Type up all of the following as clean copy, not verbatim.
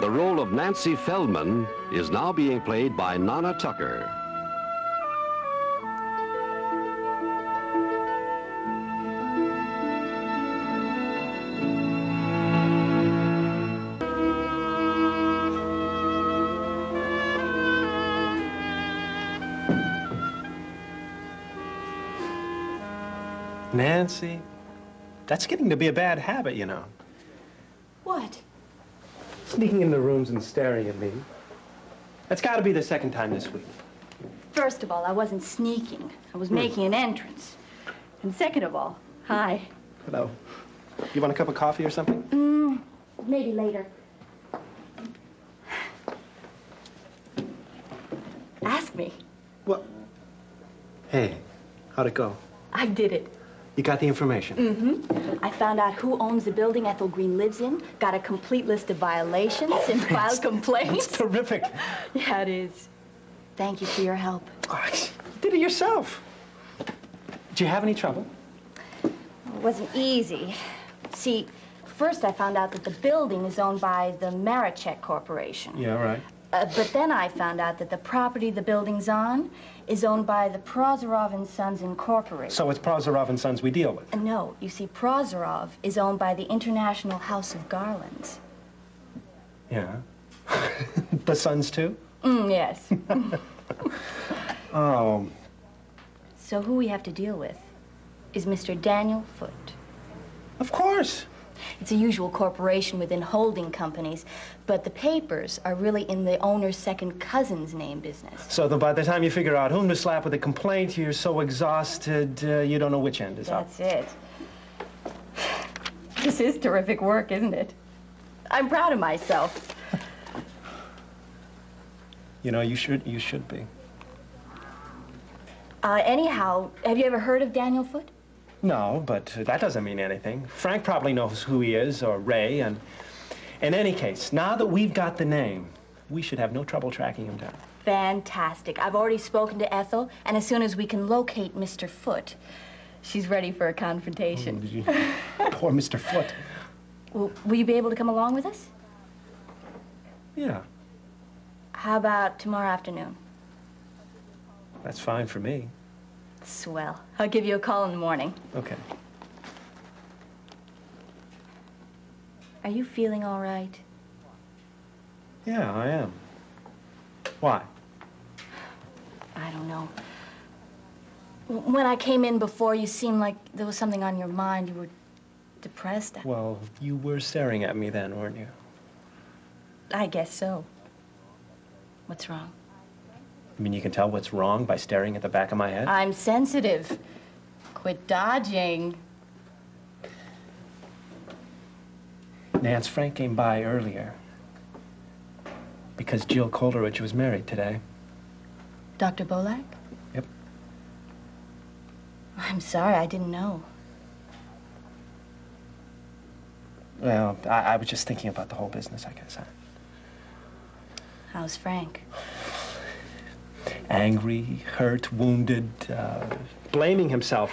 The role of Nancy Feldman is now being played by Nana Tucker. Nancy, that's getting to be a bad habit, you know. What? Sneaking in the rooms and staring at me. That's got to be the second time this week. First of all, I wasn't sneaking. I was making an entrance. And second of all, hi. Hello. You want a cup of coffee or something? Maybe later. Ask me. What? Hey, how'd it go? I did it. You got the information? Mm-hmm. I found out who owns the building Ethel Green lives in, got a complete list of violations, and filed complaints. That's terrific. Yeah, it is. Thank you for your help. Oh, you did it yourself. Did you have any trouble? It wasn't easy. See, first I found out that the building is owned by the Marichek Corporation. Yeah, right. But then I found out that the property the building's on is owned by the Prozorov and Sons Incorporated. So it's Prozorov and Sons we deal with? No, you see, Prozorov is owned by the International House of Garlands. Yeah. The Sons, too? Yes. Oh. So who we have to deal with is Mr. Daniel Foote. Of course. It's a usual corporation within holding companies, but the papers are really in the owner's second cousin's name business. So by the time you figure out whom to slap with a complaint, you're so exhausted, you don't know which end is up. That's it. This is terrific work, isn't it? I'm proud of myself. You know, you should be. Anyhow, have you ever heard of Daniel Foote? No, but that doesn't mean anything. Frank probably knows who he is, or Ray, and in any case, now that we've got the name, we should have no trouble tracking him down. Fantastic. I've already spoken to Ethel, and as soon as we can locate Mr. Foote, she's ready for a confrontation. Oh, poor Mr. Foote. Well, will you be able to come along with us? Yeah, How about tomorrow afternoon? that's fine for me. Swell. I'll give you a call in the morning. Okay. Are you feeling all right? Yeah, I am. Why? I don't know. When I came in before, you seemed like there was something on your mind. You were depressed. Well, you were staring at me then, weren't you? I guess so. What's wrong? I mean, you can tell what's wrong by staring at the back of my head? I'm sensitive. Quit dodging. Nance, Frank came by earlier because Jill Coleridge was married today. Dr. Bolak? Yep. I'm sorry, I didn't know. Well, I was just thinking about the whole business, I guess. How's Frank? Angry, hurt, wounded, blaming himself.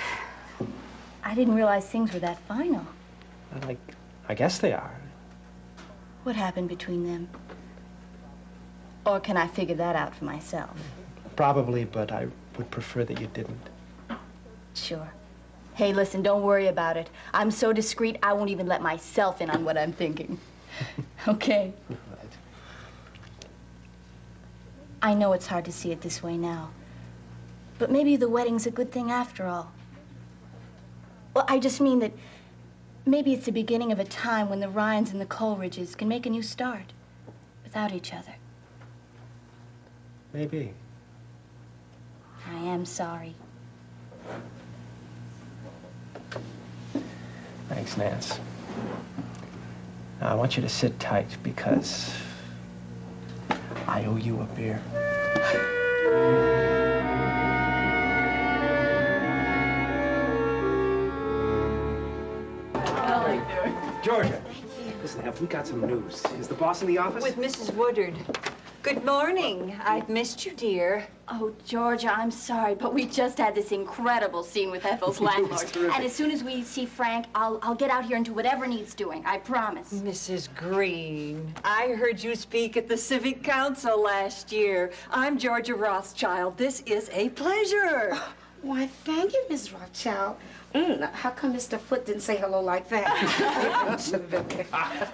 I didn't realize things were that final. I guess they are. What happened between them? Or can I figure that out for myself? Probably, but I would prefer that you didn't. Sure. Hey, listen, don't worry about it. I'm so discreet, I won't even let myself in on what I'm thinking. Okay? Right. I know it's hard to see it this way now, but maybe the wedding's a good thing after all. Well, I just mean that maybe it's the beginning of a time when the Ryans and the Coleridges can make a new start without each other. Maybe. I am sorry. Thanks, Nance. Now, I want you to sit tight because I owe you a beer. How are you doing? Georgia. Listen, have we got some news? Is the boss in the office? With Mrs. Woodard. Good morning. I've missed you, dear. Oh, Georgia, I'm sorry, but we just had this incredible scene with Ethel's landlord. And as soon as we see Frank, I'll get out here and do whatever needs doing. I promise. Mrs. Green, I heard you speak at the Civic Council last year. I'm Georgia Rothschild. This is a pleasure. Why, thank you, Miss Rothschild. How come Mr. Foote didn't say hello like that? Should have been there.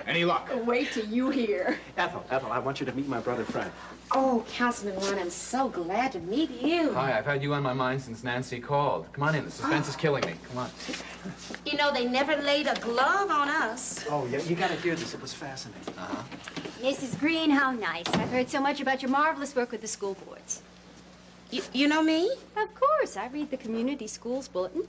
Any luck? Wait till you hear. Ethel, I want you to meet my brother Frank. Oh, Councilman Ryan, I'm so glad to meet you. Hi, I've had you on my mind since Nancy called. Come on in, the suspense is killing me. Come on. You know, they never laid a glove on us. Oh, yeah, you gotta hear this. It was fascinating. Mrs. Green, how nice. I've heard so much about your marvelous work with the school boards. You know me? Of course. I read the community schools bulletin.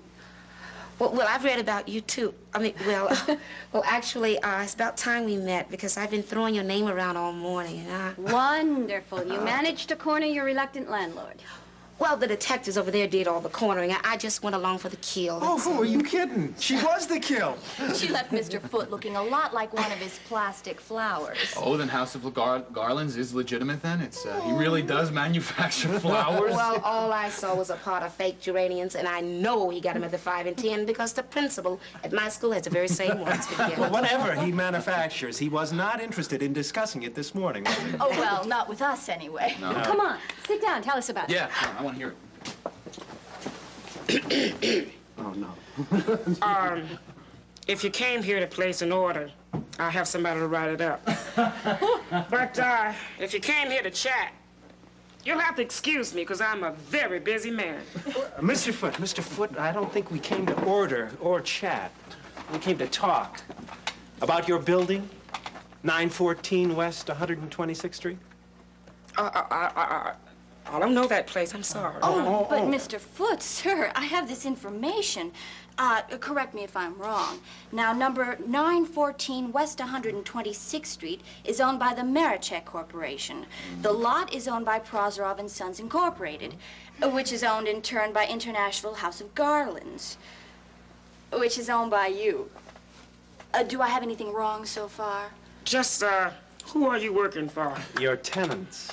Well, I've read about you, too. Well, actually, it's about time we met because I've been throwing your name around all morning. Wonderful. You managed to corner your reluctant landlord. Well, the detectives over there did all the cornering. I just went along for the kill. Oh, who are you kidding? She was the kill. She left Mr. Foote looking a lot like one of his plastic flowers. Oh, then House of Garlands is legitimate then? It's, he really does manufacture flowers? Well, all I saw was a pot of fake geraniums, and I know he got them at the 5 and 10 because the principal at my school has the very same ones. Well, whatever he manufactures, he was not interested in discussing it this morning. Oh, well, not with us anyway. No. Come on. Sit down. Tell us about it. Yeah, come on, I want to hear it. Oh, no. If you came here to place an order, I'll have somebody to write it up. But if you came here to chat, you'll have to excuse me because I'm a very busy man. Mr. Foote, I don't think we came to order or chat. We came to talk about your building, 914 West 126th Street. I don't know that place. I'm sorry. Oh, but Mr. Foote, sir, I have this information. Correct me if I'm wrong. Now, number 914 West 126th Street is owned by the Marichek Corporation. The lot is owned by Prozorov and Sons Incorporated, which is owned in turn by International House of Garlands, which is owned by you. Do I have anything wrong so far? Just, who are you working for? Your tenants.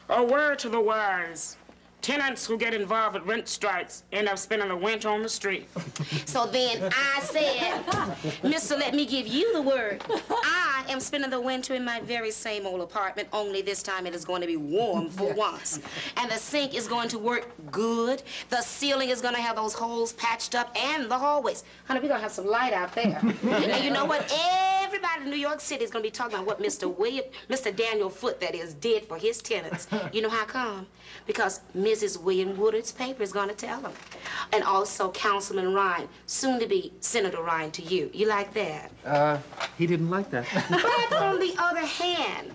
A word to the wise. Tenants who get involved with rent strikes end up spending the winter on the street. So then I said, Mister, let me give you the word. I am spending the winter in my very same old apartment, only this time it is going to be warm for once. And the sink is going to work good. The ceiling is going to have those holes patched up and the hallways. Honey, we're going to have some light out there. And you know what? Everybody in New York City is going to be talking about what Mr. Daniel Foote, that is, did for his tenants. You know how come? Because Mrs. William Woodard's paper is going to tell them. And also Councilman Ryan, soon to be Senator Ryan to you. You like that? He didn't like that. But on the other hand,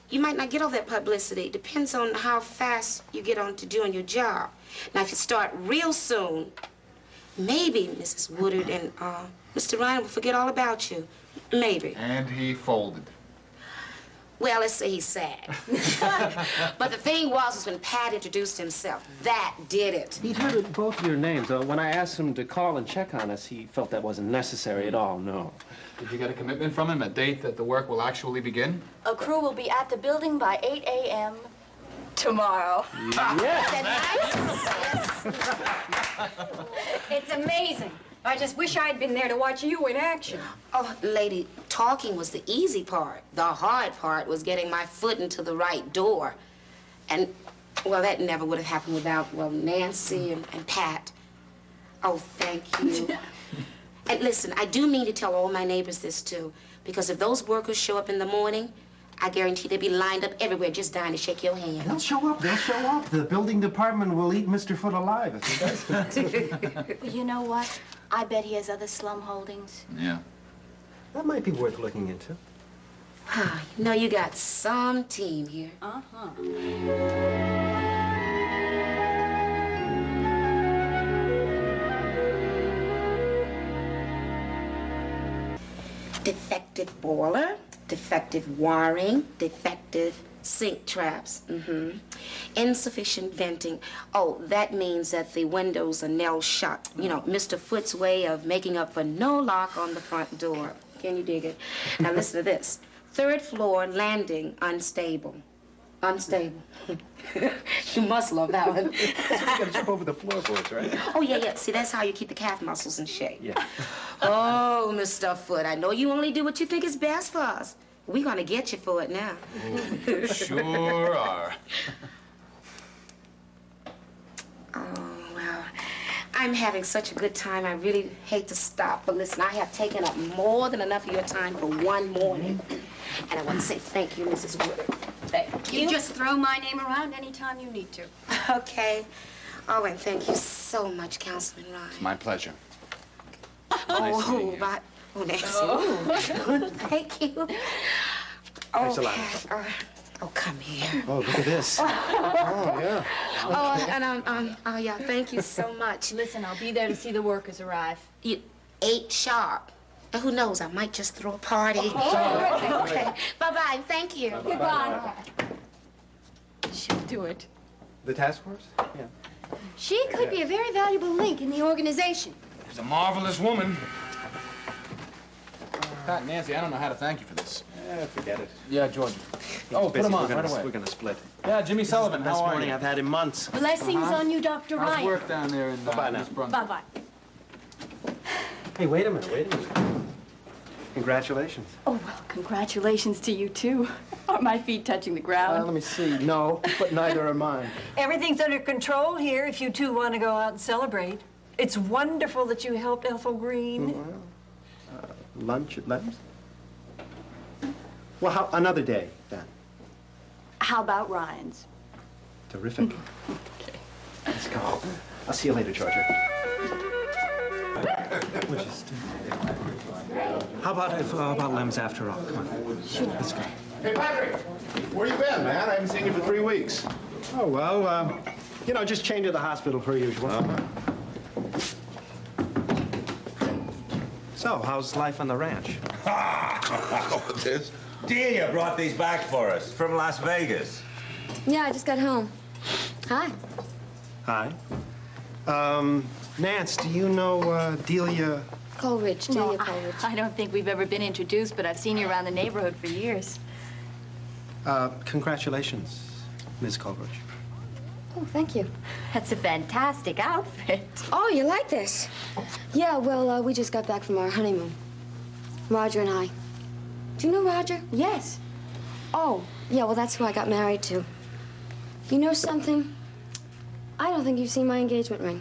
you might not get all that publicity. Depends on how fast you get on to doing your job. Now, if you start real soon, maybe Mrs. Woodard and Mr. Ryan will forget all about you. Maybe. And he folded. Well, let's say he's sad. But the thing was when Pat introduced himself, that did it. He'd heard both your names. When I asked him to call and check on us, he felt that wasn't necessary at all, no. Did you get a commitment from him, a date that the work will actually begin? A crew will be at the building by 8 a.m. tomorrow. Yes. It's amazing. I just wish I'd been there to watch you in action. Oh, lady, talking was the easy part. The hard part was getting my foot into the right door. And, well, that never would have happened without, well, Nancy and Pat. Oh, thank you. And listen, I do mean to tell all my neighbors this, too, because if those workers show up in the morning, I guarantee they'll be lined up everywhere just dying to shake your hand. They'll show up. They'll show up. The building department will eat Mr. Foote alive if he does. You know what? I bet he has other slum holdings. Yeah. That might be worth looking into. You know, you got some team here. Defective boiler, defective wiring, defective sink traps, insufficient venting. Oh, that means that the windows are nailed shut. You know, Mr. Foote's way of making up for no lock on the front door. Can you dig it? Now listen to this. 3rd floor landing unstable. Unstable. You must love that one. You gotta jump over the floorboards, right? Oh, yeah. See, that's how you keep the calf muscles in shape. Yeah. Oh, Mr. Foot, I know you only do what you think is best for us. We're gonna get you for it now. Sure are. Oh, well, I'm having such a good time. I really hate to stop, but listen, I have taken up more than enough of your time for one morning. And I want to say thank you, Mrs. Woodard. Thank you. You just throw my name around anytime you need to. Okay. Oh, and thank you so much, Councilman Ryan. It's my pleasure. Nancy. Thank you. Thanks a lot. Oh, come here. Oh, look at this. Oh, yeah. Oh, and oh, yeah, thank you so much. Listen, I'll be there to see the workers arrive. 8 sharp. And who knows, I might just throw a party. Okay. Bye-bye, thank you. Goodbye. She'll do it. The task force? Yeah. She could be a very valuable link in the organization. She's a marvelous woman. Pat, Nancy, I don't know how to thank you for this. Forget it. Yeah, George. Oh, put him on right away. We're gonna split. Yeah, Jimmy Sullivan, how are morning you? I've had in months. Blessings on you, Dr. How's Ryan. work down there in Bye-bye now. East Brunswick? Bye-bye. Hey, wait a minute. Congratulations. Oh, well, congratulations to you, too. Are my feet touching the ground? Let me see. No, but neither are mine. Everything's under control here if you two want to go out and celebrate. It's wonderful that you helped Ethel Green. Lunch at Lem's? Well, another day, then. How about Ryan's? Terrific. Okay. Let's go. I'll see you later, Georgia. How about Lem's after all? Come on. Sure. Let's go. Hey, Patrick, where you been, man? I haven't seen you for 3 weeks. Oh, well, just chained to the hospital per usual. So, how's life on the ranch? What's this? Delia brought these back for us from Las Vegas. Yeah, I just got home. Hi. Hi. Nance, do you know Delia? Coleridge, Delia Coleridge. I don't think we've ever been introduced, but I've seen you around the neighborhood for years. Congratulations, Ms. Coleridge. Oh, thank you. That's a fantastic outfit. Oh, you like this? Yeah, well, we just got back from our honeymoon. Roger and I. Do you know Roger? Yes. Oh, yeah, well, that's who I got married to. You know something? I don't think you've seen my engagement ring.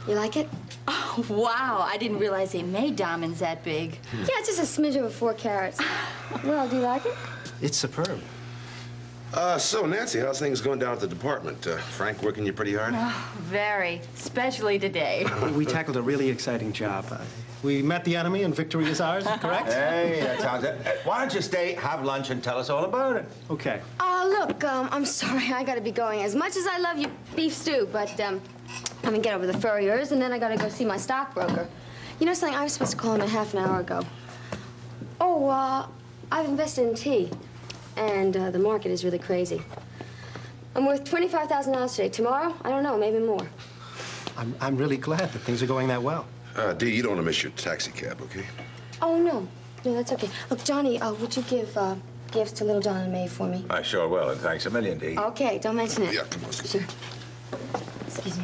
You like it? Oh, wow. I didn't realize they made diamonds that big. Yeah, it's just a smidge over 4 carats. Well, do you like it? It's superb. So, Nancy, how's things going down at the department? Frank working you pretty hard? Oh, very. Especially today. We tackled a really exciting job. We met the enemy and victory is ours, correct? Hey, that sounds it. Why don't you stay, have lunch, and tell us all about it? Okay. Look, I'm sorry, I gotta be going. As much as I love your beef stew, but, I'm gonna get over the furriers, and then I gotta go see my stockbroker. You know something? I was supposed to call him a half an hour ago. Oh, I've invested in tea, and the market is really crazy. I'm worth $25,000 today. Tomorrow, I don't know, maybe more. I'm really glad that things are going that well. Dee, you don't want to miss your taxi cab, okay? Oh, no. No, that's okay. Look, Johnny, would you give gifts to little John and May for me? I sure will, and thanks a million, Dee. Okay, don't mention it. Yeah, come on. Sure. Excuse me.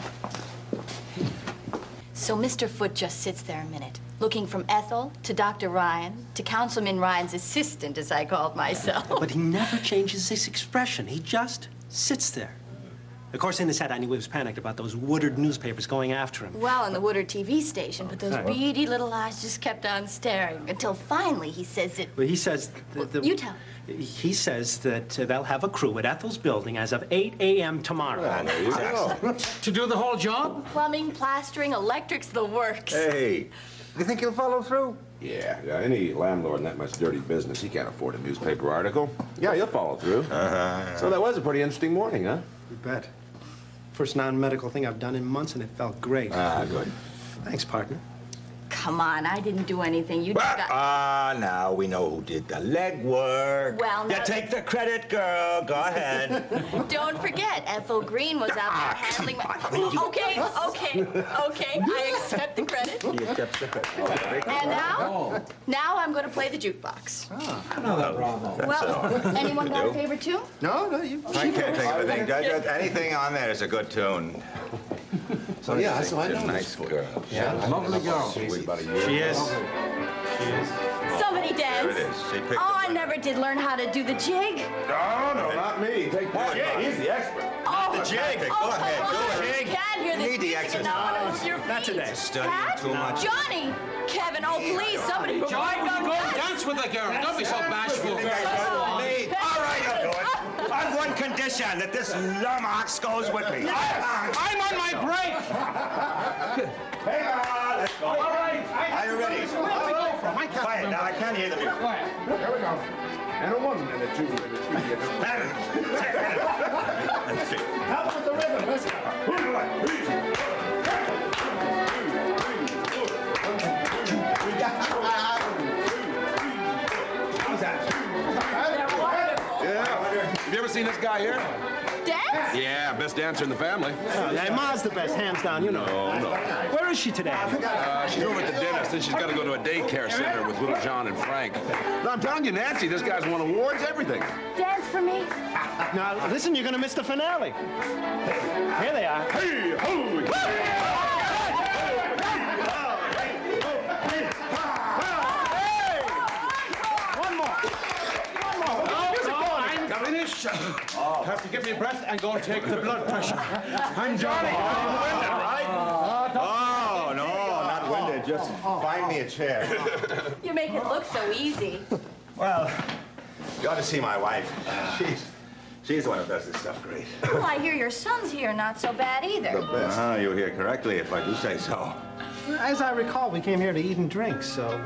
So Mr. Foote just sits there a minute, looking from Ethel to Dr. Ryan to Councilman Ryan's assistant, as I called myself. But he never changes his expression. He just sits there. Of course, in his head, I knew he was panicked about those Woodard newspapers going after him. Well, and the Woodard TV station, but those beady little eyes just kept on staring until finally he says that... Well, he says... You tell. He says that they'll have a crew at Ethel's building as of 8 a.m. tomorrow. Well, there you go. To do the whole job? Plumbing, plastering, electrics, the works. Hey, you think he'll follow through? Yeah, any landlord in that much dirty business, he can't afford a newspaper article. Yeah, he'll follow through. So that was a pretty interesting morning, huh? You bet. First non-medical thing I've done in months, and it felt great. Good. Thanks, partner. come on. I didn't do anything. You just got... now we know who did the legwork. Well, You now... take the credit, girl. Go ahead. Don't forget, Ethel Green was out there handling my... Okay. I accept the credit. You accept the credit. And now I'm going to play the jukebox. I know that, Bravo. Well, anyone got a favorite tune? No, you... I can't think of anything. Anything on there is a good tune. So, yeah, so I know Nice girl. Yeah, lovely girl. Sweet. She is. Somebody There it dance. is. She picked Oh, I never did learn how to do the jig. No, not me. Take that. He's the expert. Oh, the jig. Go ahead, do it. Can't hear You this need the music and not want to move your feet. Not today. Studying Pat? too much. Johnny! Kevin, oh, please, somebody provide Go them. dance with the girl. Don't be so bashful. Me. All right, I'll do it. On one condition, that this lummox goes with me. I'm on my break. Hang on, let's go. All right. Are you ready? Quiet, now I can't hear the music. Here we go. And a 1 and a 2 and a 3 and a 4. Let's see. Help with the rhythm. Let's How's that? Yeah. Have you ever seen this guy here? Dance? Yeah, best dancer in the family. Ma's the best, hands down, you know. No. Where is she today? She's over at the dentist, and she's got to go to a daycare center with little John and Frank. No, I'm telling you, Nancy, this guy's won awards, everything. Dance for me? Now, listen, you're going to miss the finale. Here they are. Hey, ho! Have to get me breath and go take the blood pressure. I'm Johnny. Oh, no, not winded. Just find me a chair. You make it look so easy. Well, you ought to see my wife. She's the one who does this stuff great. Well, I hear your son's here not so bad either. The best. You hear correctly if I do say so. As I recall, we came here to eat and drink, so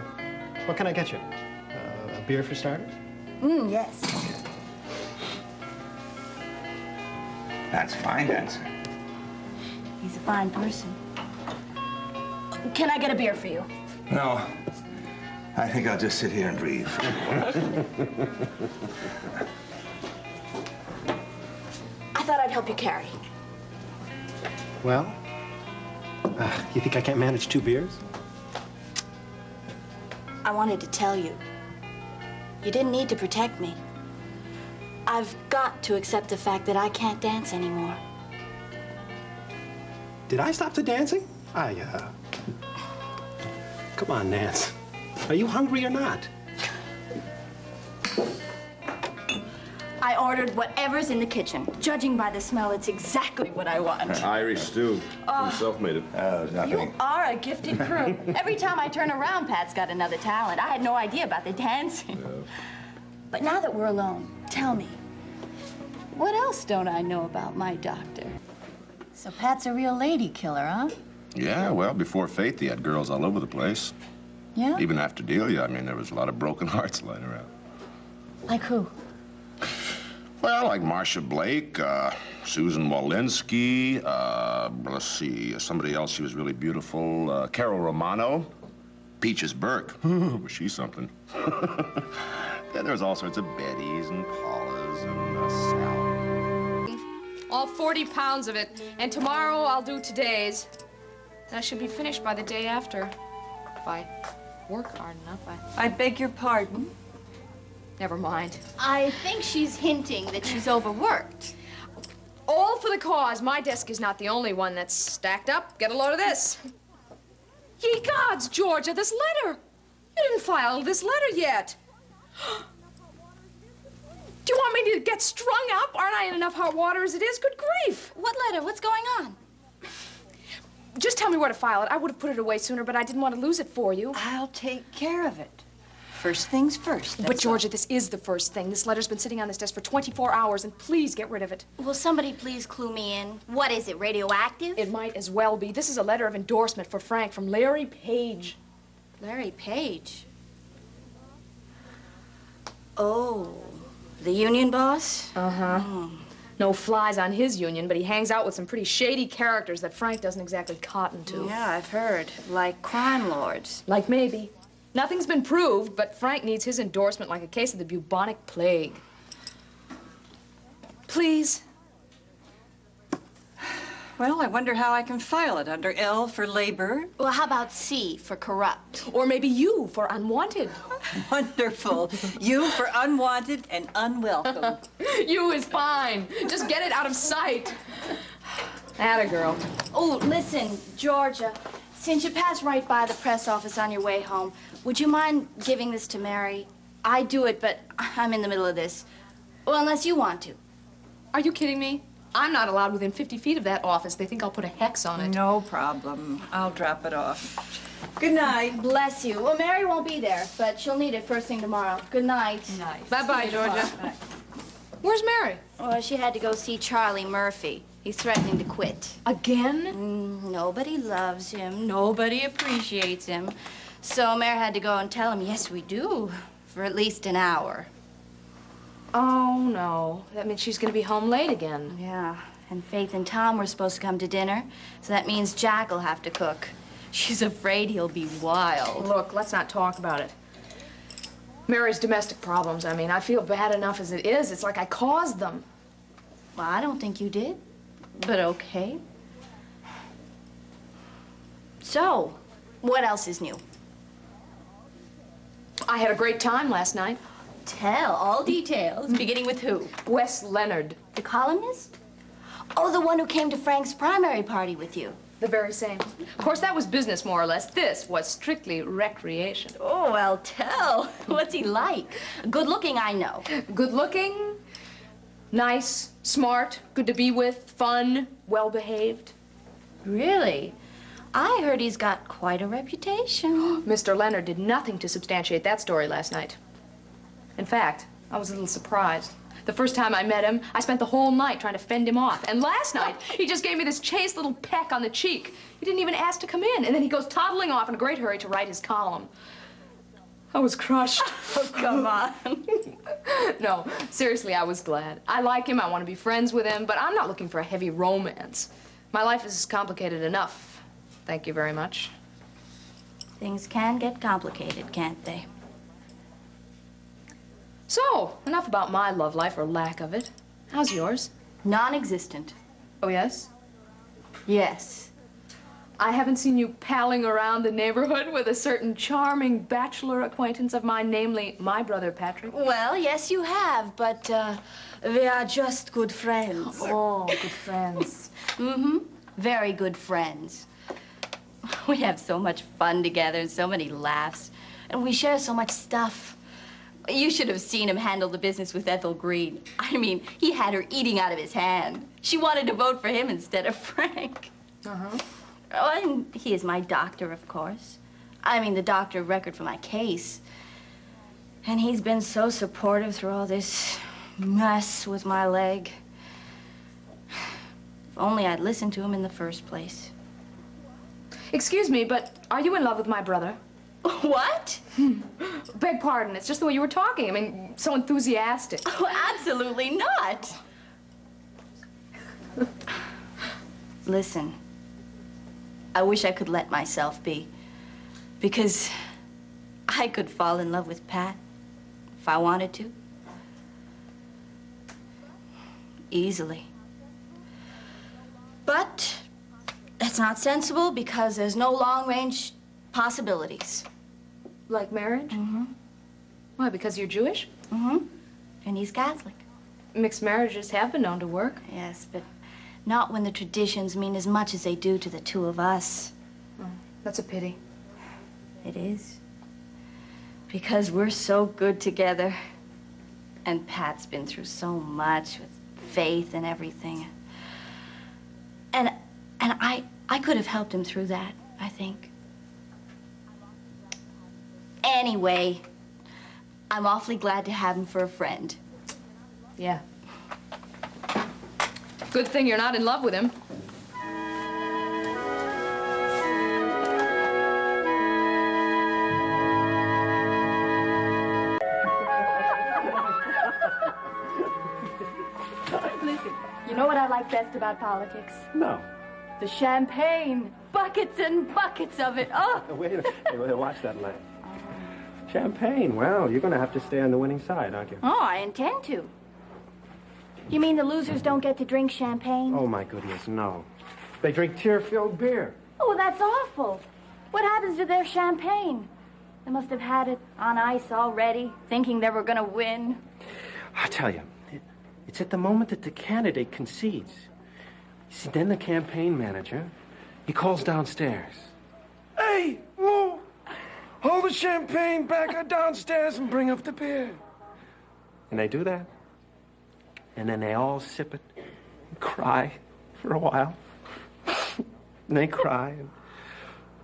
what can I get you? A beer for starters? Yes. That's fine, Nancy. He's a fine person. Can I get a beer for you? No, I think I'll just sit here and breathe. I thought I'd help you carry. Well, you think I can't manage 2 beers? I wanted to tell you. You didn't need to protect me. I've got to accept the fact that I can't dance anymore. Did I stop the dancing? Come on, Nance. Are you hungry or not? I ordered whatever's in the kitchen. Judging by the smell, it's exactly what I want. Irish stew. Himself made it. There's nothing. You are a gifted crew. Every time I turn around, Pat's got another talent. I had no idea about the dancing. Yeah. But now that we're alone, tell me, what else don't I know about my doctor? So Pat's a real lady killer, huh? Yeah, well, before Faith, he had girls all over the place. Yeah? Even after Delia, I mean, there was a lot of broken hearts lying around. Like who? Well, like Marcia Blake, Susan Walensky, let's see, somebody else, she was really beautiful, Carol Romano, Peaches Burke. Was she something? Yeah, there was all sorts of Bettys and Paulas and Sally. All 40 pounds of it. And tomorrow I'll do today's. And I should be finished by the day after. If I work hard enough, I beg your pardon? Never mind. I think she's hinting that she's overworked. All for the cause. My desk is not the only one that's stacked up. Get a load of this. Ye gods, Georgia, this letter. You didn't file this letter yet. Do you want me to get strung up? Aren't I in enough hot water as it is? Good grief. What letter? What's going on? Just tell me where to file it. I would have put it away sooner, but I didn't want to lose it for you. I'll take care of it. First things first. But, Georgia, this is the first thing. This letter's been sitting on this desk for 24 hours, and please get rid of it. Will somebody please clue me in? What is it, radioactive? It might as well be. This is a letter of endorsement for Frank from Larry Page. Larry Page? Oh, the union boss? Uh-huh. No flies on his union, but he hangs out with some pretty shady characters that Frank doesn't exactly cotton to. Yeah, I've heard. Like crime lords. Like maybe. Nothing's been proved, but Frank needs his endorsement like a case of the bubonic plague. Please. Well, I wonder how I can file it under L for labor. Well, how about C for corrupt? Or maybe U for unwanted. Wonderful. U for unwanted and unwelcome. U is fine. Just get it out of sight. Atta girl. Oh, listen, Georgia, since you passed right by the press office on your way home, would you mind giving this to Mary? I do it, but I'm in the middle of this. Well, unless you want to. Are you kidding me? I'm not allowed within 50 feet of that office. They think I'll put a hex on it. No problem. I'll drop it off. Good night. Bless you. Well, Mary won't be there, but she'll need it first thing tomorrow. Good night. Nice. Bye-bye, Georgia. Bye. Where's Mary? Oh, she had to go see Charlie Murphy. He's threatening to quit. Again? Nobody loves him. Nobody appreciates him. So Mary had to go and tell him, yes, we do, for at least an hour. Oh, no. That means she's going to be home late again. Yeah, and Faith and Tom were supposed to come to dinner, so that means Jack will have to cook. She's afraid he'll be wild. Look, let's not talk about it. Mary's domestic problems, I mean, I feel bad enough as it is. It's like I caused them. Well, I don't think you did, but okay. So, what else is new? I had a great time last night. Tell all details, beginning with who? Wes Leonard. The columnist? Oh, the one who came to Frank's primary party with you. The very same. Of course, that was business, more or less. This was strictly recreation. Oh, well, tell. What's he like? Good looking, I know. Good looking, nice, smart, good to be with, fun, well behaved. Really? I heard he's got quite a reputation. Mr. Leonard did nothing to substantiate that story last night. In fact, I was a little surprised. The first time I met him, I spent the whole night trying to fend him off. And last night, he just gave me this chaste little peck on the cheek. He didn't even ask to come in. And then he goes toddling off in a great hurry to write his column. I was crushed. Oh, come on. No, seriously, I was glad. I like him, I want to be friends with him, but I'm not looking for a heavy romance. My life is complicated enough. Thank you very much. Things can get complicated, can't they? So, enough about my love life or lack of it. How's yours? Non-existent. Oh, yes? Yes. I haven't seen you palling around the neighborhood with a certain charming bachelor acquaintance of mine, namely my brother Patrick. Well, yes, you have, but we are just good friends. Oh, good friends. Mm-hmm. Very good friends. We have so much fun together and so many laughs, and we share so much stuff. You should have seen him handle the business with Ethel Green. I mean, he had her eating out of his hand. She wanted to vote for him instead of Frank. Uh-huh. Oh, and he is my doctor, of course. I mean, the doctor of record for my case. And he's been so supportive through all this mess with my leg. If only I'd listened to him in the first place. Excuse me, but are you in love with my brother? What? Beg pardon, it's just the way you were talking. I mean, so enthusiastic. Oh, absolutely not. Listen, I wish I could let myself be, because I could fall in love with Pat if I wanted to. Easily. But that's not sensible because there's no long-range possibilities. Like marriage? Mm-hmm. Why, because you're Jewish? Mm-hmm. And he's Catholic. Mixed marriages have been known to work. Yes, but not when the traditions mean as much as they do to the two of us. Oh, that's a pity. It is. Because we're so good together. And Pat's been through so much with Faith and everything. And I could have helped him through that, I think. Anyway, I'm awfully glad to have him for a friend. Yeah. Good thing you're not in love with him. Listen. You know what I like best about politics? No. The champagne. Buckets and buckets of it. Oh! Wait, watch that light. Champagne. Well, you're going to have to stay on the winning side, aren't you? Oh, I intend to. You mean the losers don't get to drink champagne? Oh, my goodness, no. They drink tear-filled beer. Oh, that's awful. What happens to their champagne? They must have had it on ice already, thinking they were going to win. I tell you, it's at the moment that the candidate concedes. You see, then the campaign manager, he calls downstairs. Hey, whoa! Hold the champagne back downstairs and bring up the beer. And they do that. And then they all sip it and cry for a while. And they cry.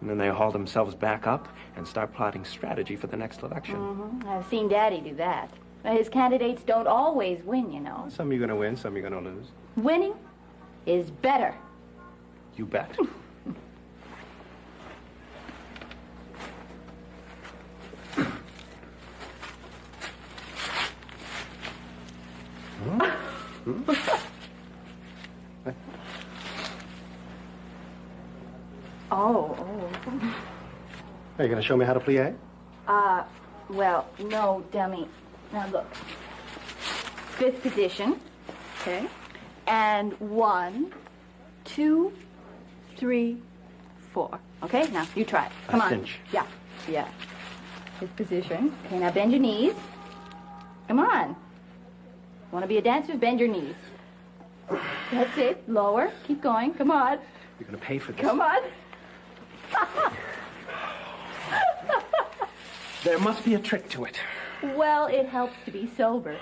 And then they haul themselves back up and start plotting strategy for the next election. Mm-hmm. I've seen Daddy do that. But his candidates don't always win, you know. Some you're going to win, some you're going to lose. Winning is better. You bet. Oh. Are you going to show me how to plie? Well, no, dummy. Now look. Fifth position. Okay. And 1, 2, 3, 4. Okay, now you try it. Come on. Cinch. Yeah. Fifth position. Okay, now bend your knees. Come on. Want to be a dancer? Bend your knees. That's it. Lower. Keep going. Come on. You're going to pay for this. Come on. There must be a trick to it. Well, it helps to be sober.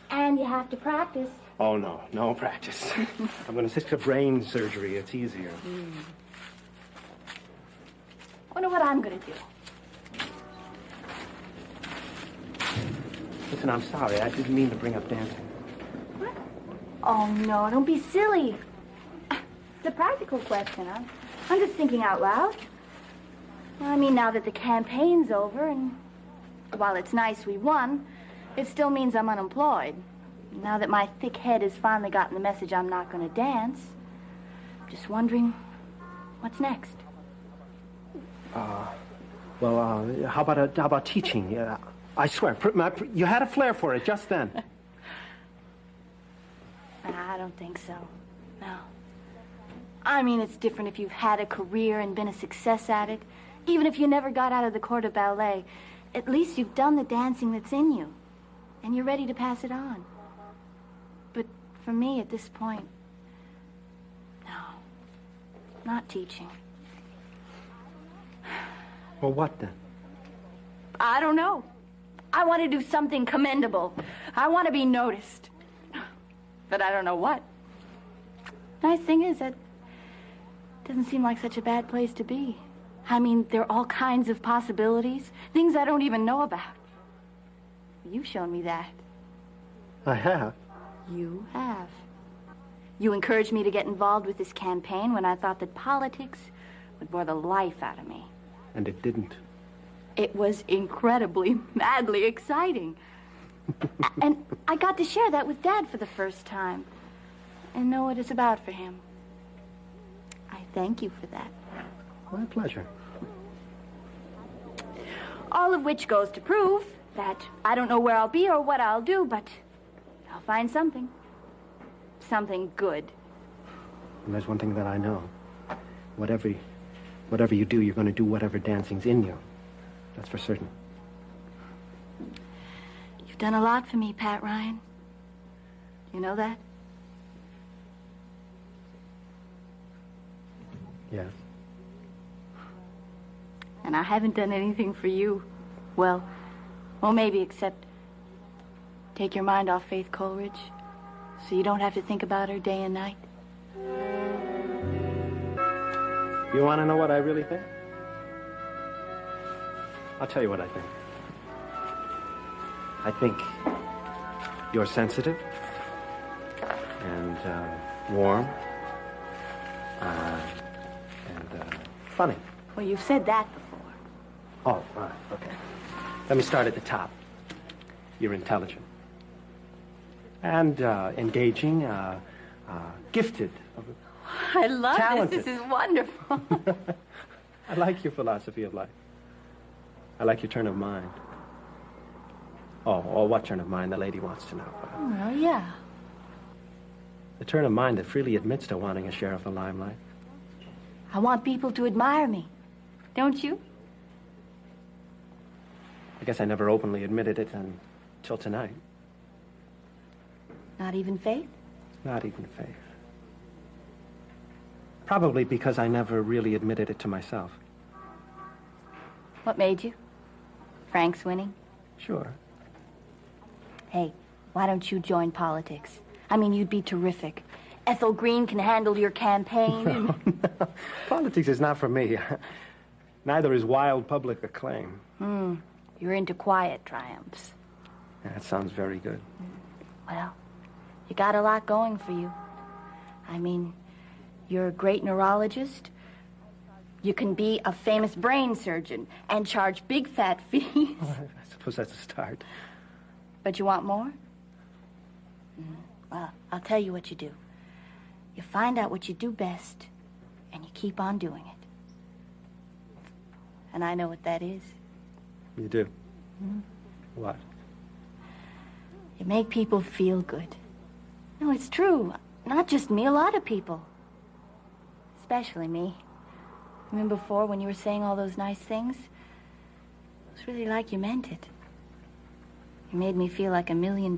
And you have to practice. Oh, no practice. I'm going to stick to brain surgery. It's easier. Wonder what I'm going to do. Listen, I'm sorry. I didn't mean to bring up dancing. What? Oh, no, don't be silly. It's a practical question. I'm just thinking out loud. I mean, now that the campaign's over, and while it's nice we won, it still means I'm unemployed. Now that my thick head has finally gotten the message I'm not going to dance, I'm just wondering, what's next? How about teaching? I swear, you had a flair for it just then. I don't think so, no. I mean, it's different if you've had a career and been a success at it. Even if you never got out of the court of ballet, at least you've done the dancing that's in you, and you're ready to pass it on. But for me, at this point, no, not teaching. Well, what then? I don't know. I want to do something commendable. I want to be noticed. But I don't know what. Nice thing is that it doesn't seem like such a bad place to be. I mean, there are all kinds of possibilities, things I don't even know about. You've shown me that. I have. You have. You encouraged me to get involved with this campaign when I thought that politics would bore the life out of me. And it didn't. It was incredibly, madly exciting. And I got to share that with Dad for the first time and know what it's about for him. I thank you for that. My pleasure. All of which goes to prove that I don't know where I'll be or what I'll do, but I'll find something. Something good. And there's one thing that I know. Whatever you do, you're going to do whatever dancing's in you. That's for certain. You've done a lot for me, Pat Ryan. You know that? Yes. And I haven't done anything for you. Well, maybe except take your mind off Faith Coleridge so you don't have to think about her day and night. You want to know what I really think? I'll tell you what I think. I think you're sensitive and warm and funny. Well, you've said that before. Oh, all right, okay. Let me start at the top. You're intelligent. And engaging, gifted. I love Talented. this. This is wonderful. I like your philosophy of life. I like your turn of mind. Oh, what turn of mind the lady wants to know. Oh, yeah. The turn of mind that freely admits to wanting a share of the limelight. I want people to admire me. Don't you? I guess I never openly admitted it until tonight. Not even Faith? Not even Faith. Probably because I never really admitted it to myself. What made you? Frank's winning? Sure. Hey, why don't you join politics? I mean, you'd be terrific. Ethel Green can handle your campaign. No. Politics is not for me. Neither is wild public acclaim. You're into quiet triumphs. That sounds very good. Well, you got a lot going for you. I mean, you're a great neurologist. You can be a famous brain surgeon and charge big fat fees. Well, I suppose that's a start. But you want more? Well, I'll tell you what you do. You find out what you do best, and you keep on doing it. And I know what that is. You do? What? You make people feel good. No, it's true. Not just me, a lot of people. Especially me. I mean, before, when you were saying all those nice things, it was really like you meant it. You made me feel like $1 million.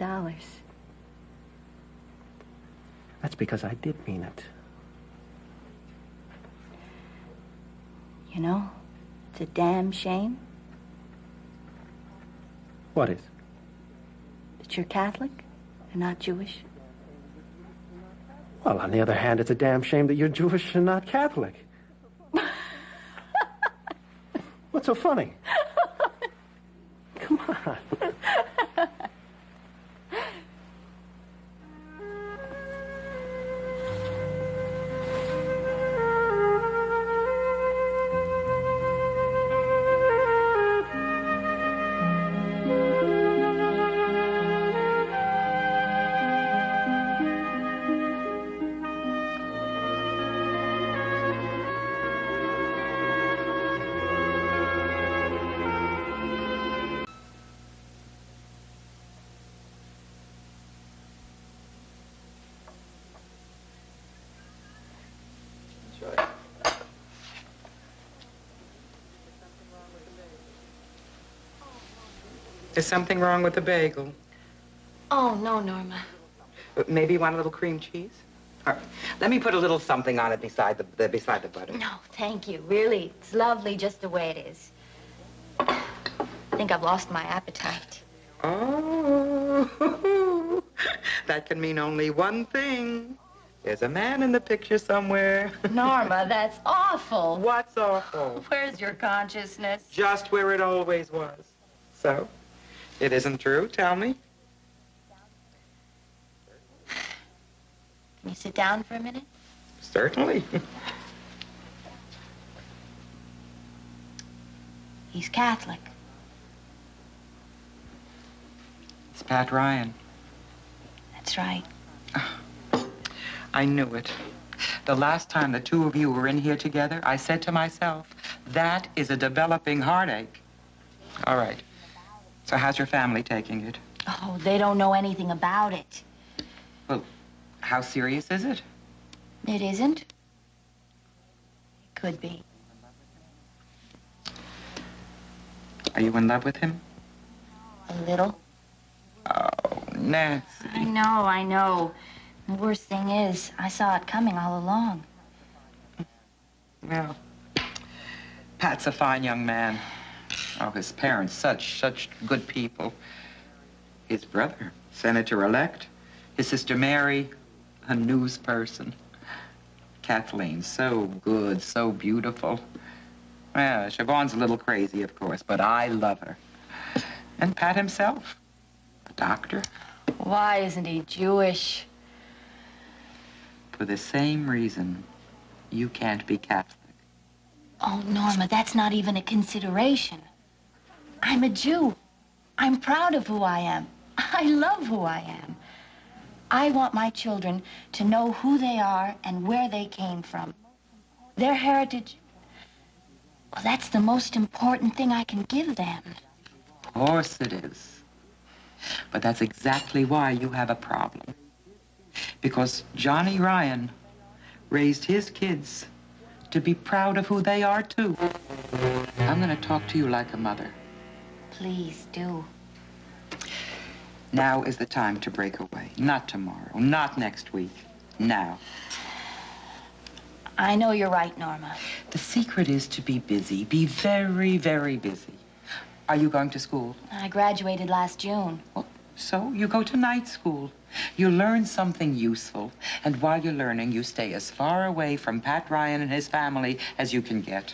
That's because I did mean it. You know, it's a damn shame What is? that you're Catholic and not Jewish. Well, on the other hand, it's a damn shame that you're Jewish and not Catholic. What's so funny? Come on. Is something wrong with the bagel? Oh, no, Norma. Maybe you want a little cream cheese? All right. Let me put a little something on it beside the butter. No, thank you. Really, it's lovely just the way it is. I think I've lost my appetite. Oh, that can mean only one thing. There's a man in the picture somewhere. Norma, that's awful. What's awful? Where's your consciousness? Just where it always was. So, it isn't true? Tell me. Can you sit down for a minute? Certainly. He's Catholic. It's Pat Ryan. That's right. I knew it. The last time the two of you were in here together, I said to myself, that is a developing heartache. All right. So how's your family taking it? Oh, they don't know anything about it. Well, how serious is it? It isn't. It could be. Are you in love with him? A little. Oh, Nancy. I know. The worst thing is, I saw it coming all along. Well, Pat's a fine young man. Oh, his parents, such good people. His brother, senator-elect. His sister Mary, a news person. Kathleen, so good, so beautiful. Well, Siobhan's a little crazy, of course, but I love her. And Pat himself, the doctor. Why isn't he Jewish? For the same reason you can't be Catholic. Oh, Norma, that's not even a consideration. I'm a Jew. I'm proud of who I am. I love who I am. I want my children to know who they are and where they came from. Their heritage, well, that's the most important thing I can give them. Of course it is. But that's exactly why you have a problem. Because Johnny Ryan raised his kids to be proud of who they are, too. I'm going to talk to you like a mother. Please do. Now is the time to break away. Not tomorrow, not next week. Now. I know you're right, Norma. The secret is to be busy. Be very, very busy. Are you going to school? I graduated last June. Well, so you go to night school. You learn something useful. And while you're learning, you stay as far away from Pat Ryan and his family as you can get.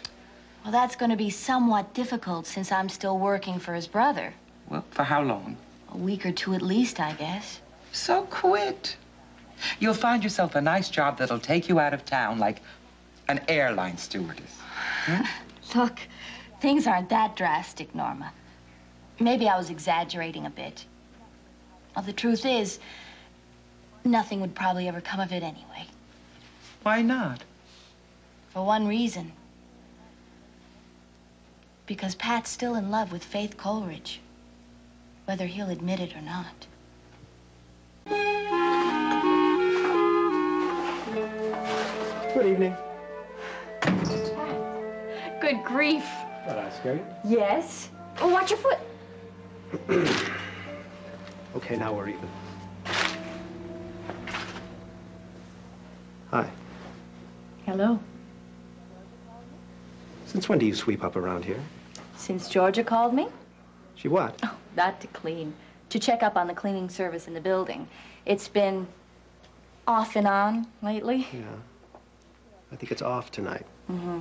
Well, that's going to be somewhat difficult since I'm still working for his brother. Well, for how long? A week or two at least, I guess. So quit. You'll find yourself a nice job that'll take you out of town, like an airline stewardess. Hmm? Look, things aren't that drastic, Norma. Maybe I was exaggerating a bit. Well, the truth is, nothing would probably ever come of it anyway. Why not? For one reason. Because Pat's still in love with Faith Coleridge, whether he'll admit it or not. Good evening. Good grief. What, I scare you? Yes. Oh, watch your foot. Okay, now we're even. Hi. Hello. Since when do you sweep up around here? Since Georgia called me? She what? Oh, not to clean. To check up on the cleaning service in the building. It's been off and on lately. Yeah. I think it's off tonight. Mm-hmm.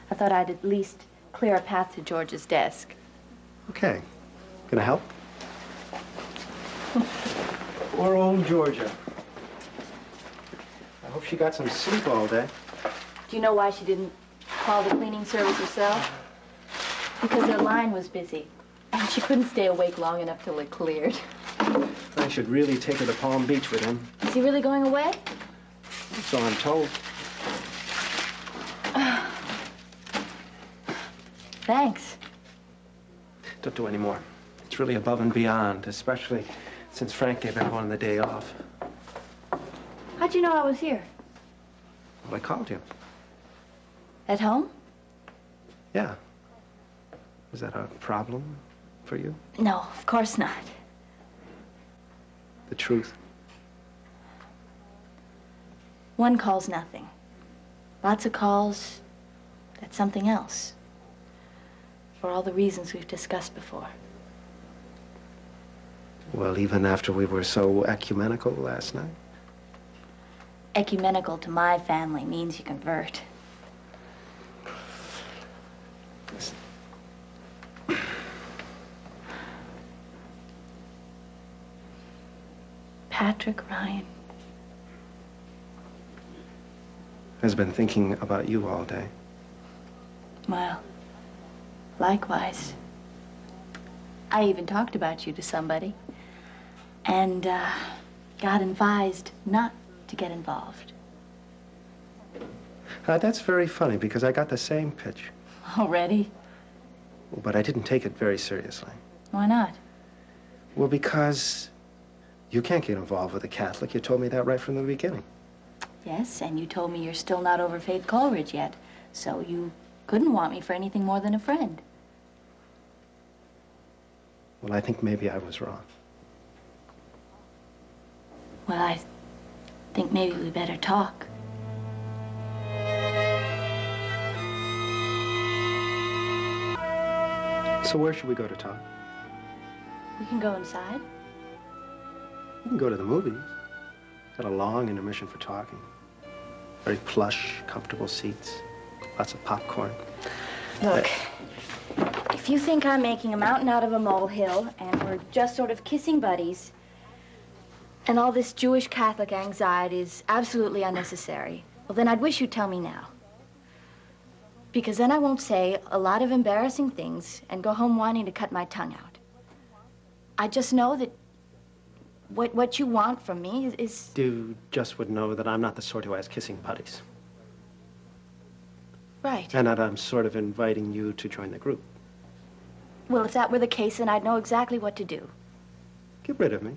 I thought I'd at least clear a path to George's desk. Okay. Can I help? Poor old Georgia. I hope she got some sleep all day. Do you know why she didn't call the cleaning service herself? Because their line was busy. And she couldn't stay awake long enough till it cleared. I should really take her to Palm Beach with him. Is he really going away? So I'm told. Thanks. Don't do any more. It's really above and beyond, especially since Frank gave everyone the day off. How'd you know I was here? Well, I called you. At home? Yeah. Is that a problem for you? No, of course not. The truth? One call's nothing. Lots of calls, that's something else. For all the reasons we've discussed before. Well, even after we were so ecumenical last night? Ecumenical to my family means you convert. Patrick Ryan has been thinking about you all day. Well, likewise. I even talked about you to somebody and got advised not to get involved. That's very funny because I got the same pitch. Already? But I didn't take it very seriously. Why not? Well, because you can't get involved with a Catholic. You told me that right from the beginning. Yes, and you told me you're still not over Faith Coleridge yet, so you couldn't want me for anything more than a friend. Well, I think maybe I was wrong. Well, I think maybe we better talk. So where should we go to talk? We can go inside. We can go to the movies. Got a long intermission for talking. Very plush, comfortable seats. Lots of popcorn. Look, if you think I'm making a mountain out of a molehill and we're just sort of kissing buddies and all this Jewish Catholic anxiety is absolutely unnecessary, well, then I'd wish you'd tell me now. Because then I won't say a lot of embarrassing things and go home wanting to cut my tongue out. I just know that what you want from me is... You just would know that I'm not the sort who has kissing buddies. Right. And that I'm sort of inviting you to join the group. Well, if that were the case, then I'd know exactly what to do. Get rid of me.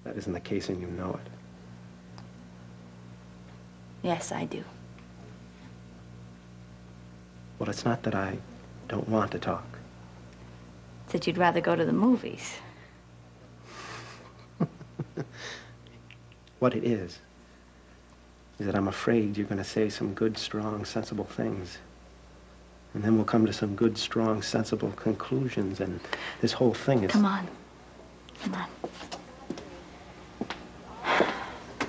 That isn't the case, and you know it. Yes, I do. Well, it's not that I don't want to talk. It's that you'd rather go to the movies. What it is that I'm afraid you're going to say some good, strong, sensible things. And then we'll come to some good, strong, sensible conclusions, and this whole thing is... Come on. Come on.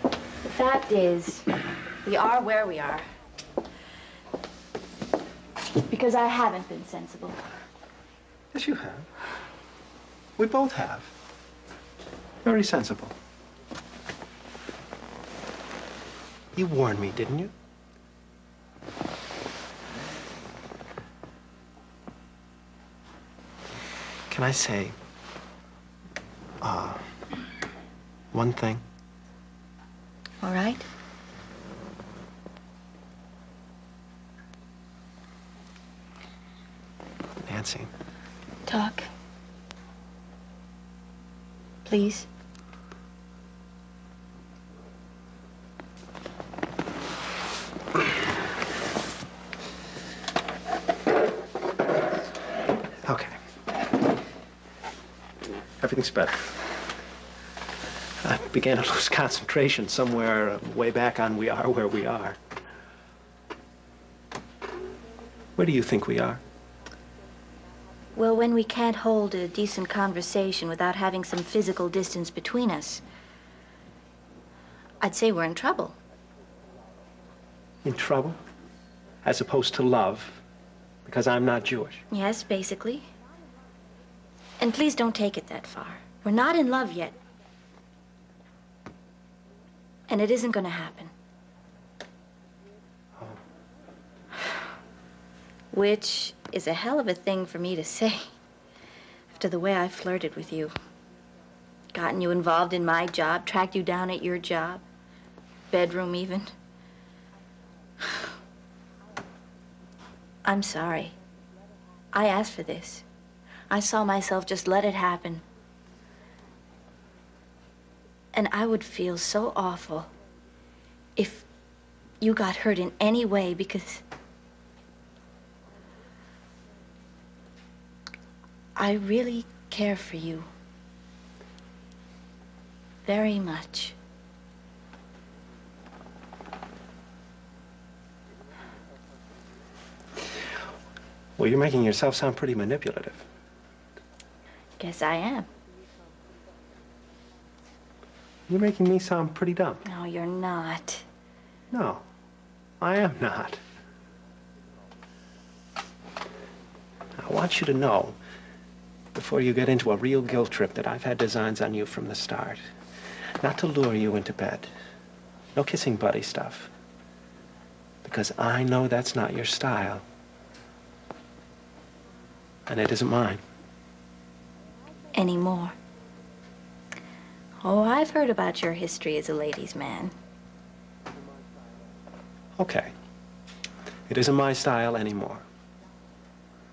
The fact is, we are where we are. Because I haven't been sensible. Yes, you have. We both have. Very sensible. You warned me, didn't you? Can I say, one thing? All right. Nancy. Talk. Please. Okay. Everything's better. I began to lose concentration somewhere way back on We Are Where We Are. Where do you think we are? Well, when we can't hold a decent conversation without having some physical distance between us, I'd say we're in trouble. In trouble? As opposed to love? Because I'm not Jewish. Yes, basically. And please don't take it that far. We're not in love yet. And it isn't going to happen. Oh. Which is a hell of a thing for me to say after the way I flirted with you. Gotten you involved in my job, tracked you down at your job, bedroom even. I'm sorry. I asked for this. I saw myself just let it happen. And I would feel so awful if you got hurt in any way because I really care for you very much. Well, you're making yourself sound pretty manipulative. Guess I am. You're making me sound pretty dumb. No, you're not. No, I am not. I want you to know, before you get into a real guilt trip, that I've had designs on you from the start. Not to lure you into bed. No kissing buddy stuff. Because I know that's not your style. And it isn't mine. Anymore. Oh, I've heard about your history as a ladies' man. Okay. It isn't my style anymore.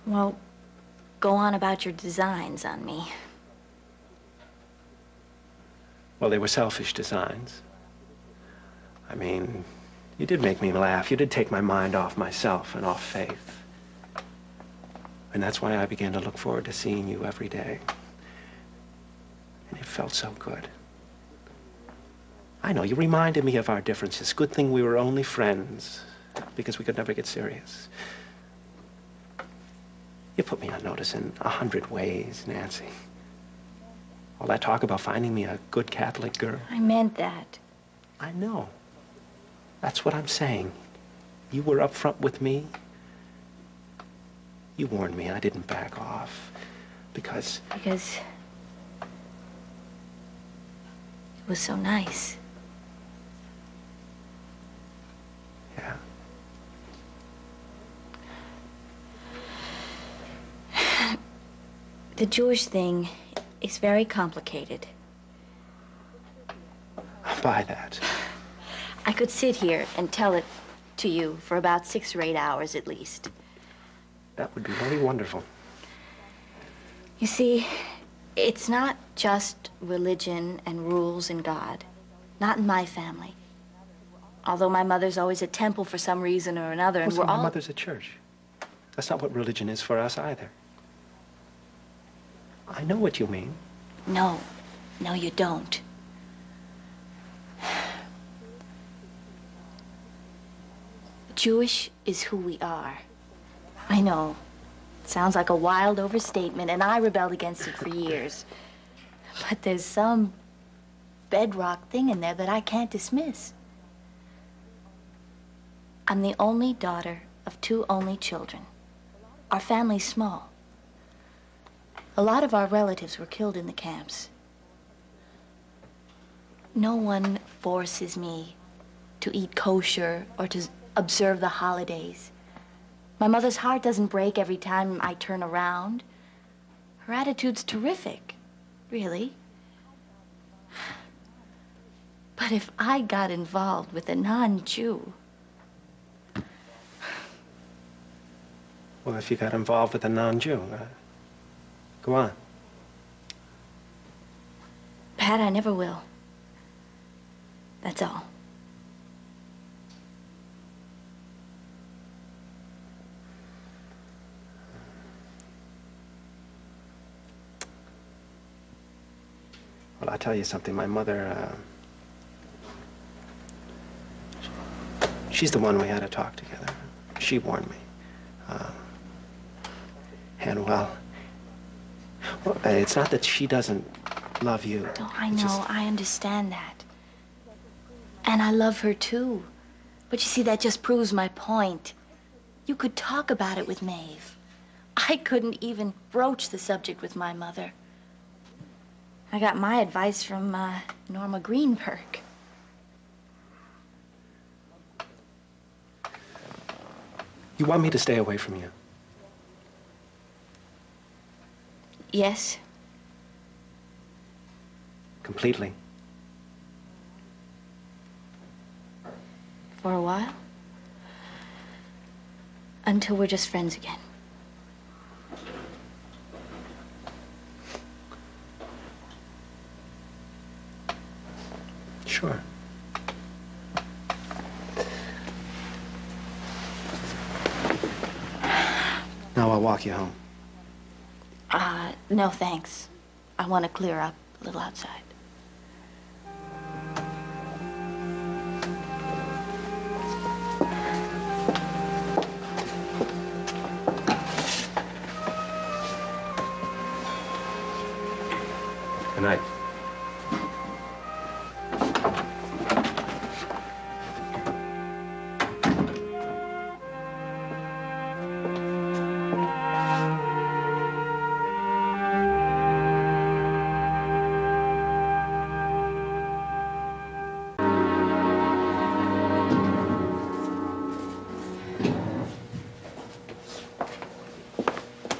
Well, go on about your designs on me. Well, they were selfish designs. I mean, you did make me laugh. You did take my mind off myself and off Faith. And that's why I began to look forward to seeing you every day. And it felt so good. I know, you reminded me of our differences. Good thing we were only friends, because we could never get serious. You put me on notice in 100 ways, Nancy. All that talk about finding me a good Catholic girl. I meant that. I know. That's what I'm saying. You were up front with me. You warned me. I didn't back off. Because... Because... it was so nice. Yeah. The Jewish thing, is very complicated. I buy that. I could sit here and tell it to you for about 6 or 8 hours at least. That would be really wonderful. You see, it's not just religion and rules and God. Not in my family. Although my mother's always at temple for some reason or another, and Also, we're all... my mother's at church. That's not what religion is for us either. I know what you mean. No. No, you don't. Jewish is who we are. I know. It sounds like a wild overstatement, and I rebelled against it for years. But there's some bedrock thing in there that I can't dismiss. I'm the only daughter of 2 only children. Our family's small. A lot of our relatives were killed in the camps. No one forces me to eat kosher or to observe the holidays. My mother's heart doesn't break every time I turn around. Her attitude's terrific, really. But if I got involved with a non-Jew... Well, if you got involved with a non-Jew, go on. Pat, I never will. That's all. Well, I'll tell you something. My mother, she's the one we had to talk together. She warned me. And, well, it's not that she doesn't love you. Oh, I know. I understand that. And I love her, too. But you see, that just proves my point. You could talk about it with Maeve. I couldn't even broach the subject with my mother. I got my advice from Norma Greenberg. You want me to stay away from you? Yes. Completely? For a while. Until we're just friends again. Sure. Now I'll walk you home. No thanks. I want to clear up a little outside. Good night.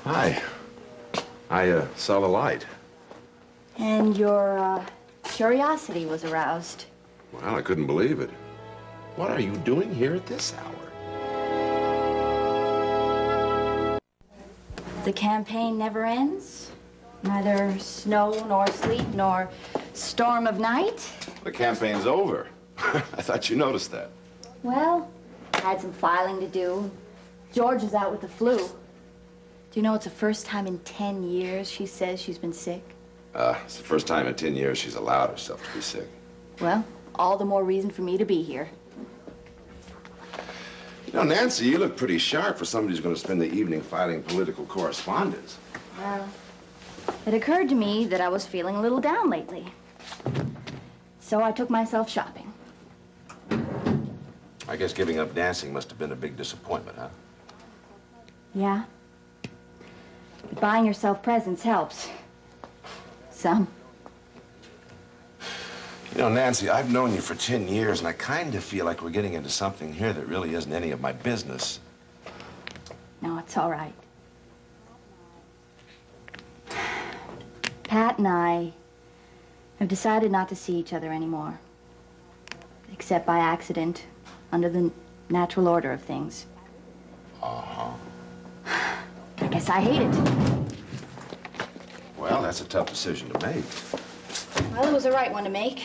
Hi. I saw the light. And your curiosity was aroused. Well, I couldn't believe it. What are you doing here at this hour? The campaign never ends. Neither snow nor sleet nor storm of night. The campaign's over. I thought you noticed that. Well, I had some filing to do. George is out with the flu. Do you know it's the first time in 10 years she says she's been sick? It's the first time in 10 years she's allowed herself to be sick. Well, all the more reason for me to be here. You know, Nancy, you look pretty sharp for somebody who's going to spend the evening filing political correspondence. Well, it occurred to me that I was feeling a little down lately. So I took myself shopping. I guess giving up dancing must have been a big disappointment, huh? Yeah. But buying yourself presents helps. Some. You know, Nancy, I've known you for 10 years, and I kind of feel like we're getting into something here that really isn't any of my business. No, it's all right. Pat, Pat and I have decided not to see each other anymore. Except by accident, under the natural order of things. Uh-huh. I guess I hate it. Well, that's a tough decision to make. Well, it was the right one to make.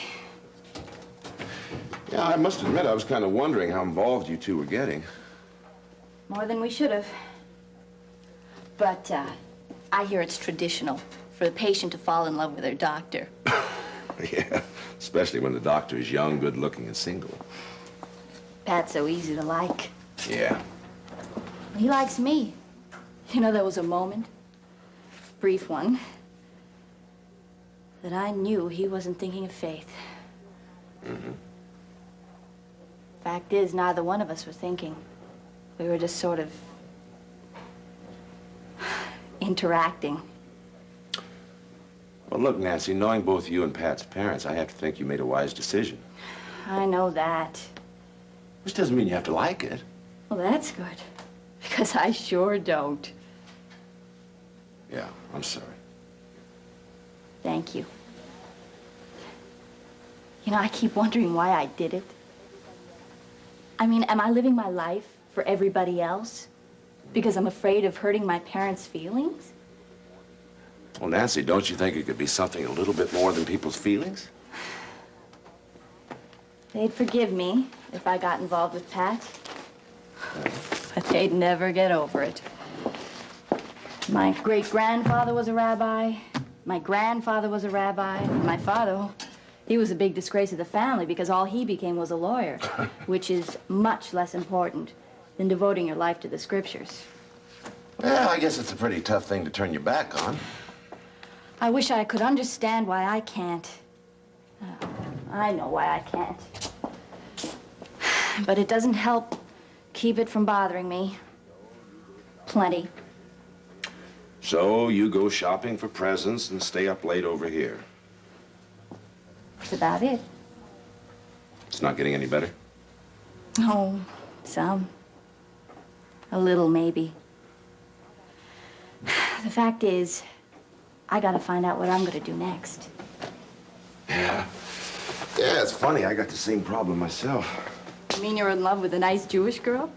Yeah, I must admit, I was kind of wondering how involved you two were getting. More than we should have. But I hear it's traditional for the patient to fall in love with their doctor. Yeah, especially when the doctor is young, good-looking, and single. Pat's so easy to like. Yeah. He likes me. You know, there was a moment, brief one, that I knew he wasn't thinking of Faith. Mm-hmm. Fact is, neither one of us were thinking. We were just sort of interacting. Well, look, Nancy, knowing both you and Pat's parents, I have to think you made a wise decision. I know that. Which doesn't mean you have to like it. Well, that's good. Because I sure don't. Yeah, I'm sorry. Thank you. You know, I keep wondering why I did it. I mean, am I living my life for everybody else? Because I'm afraid of hurting my parents' feelings? Well, Nancy, don't you think it could be something a little bit more than people's feelings? They'd forgive me if I got involved with Pat. But they'd never get over it. My great-grandfather was a rabbi. My grandfather was a rabbi. And my father, he was a big disgrace of the family because all he became was a lawyer, which is much less important than devoting your life to the scriptures. Well, I guess it's a pretty tough thing to turn your back on. I wish I could understand why I can't. Oh, I know why I can't. But it doesn't help keep it from bothering me. Plenty. So you go shopping for presents and stay up late over here. That's about it. It's not getting any better? Oh, some. A little, maybe. The fact is, I gotta find out what I'm gonna do next. Yeah. Yeah, it's funny. I got the same problem myself. You mean you're in love with a nice Jewish girl?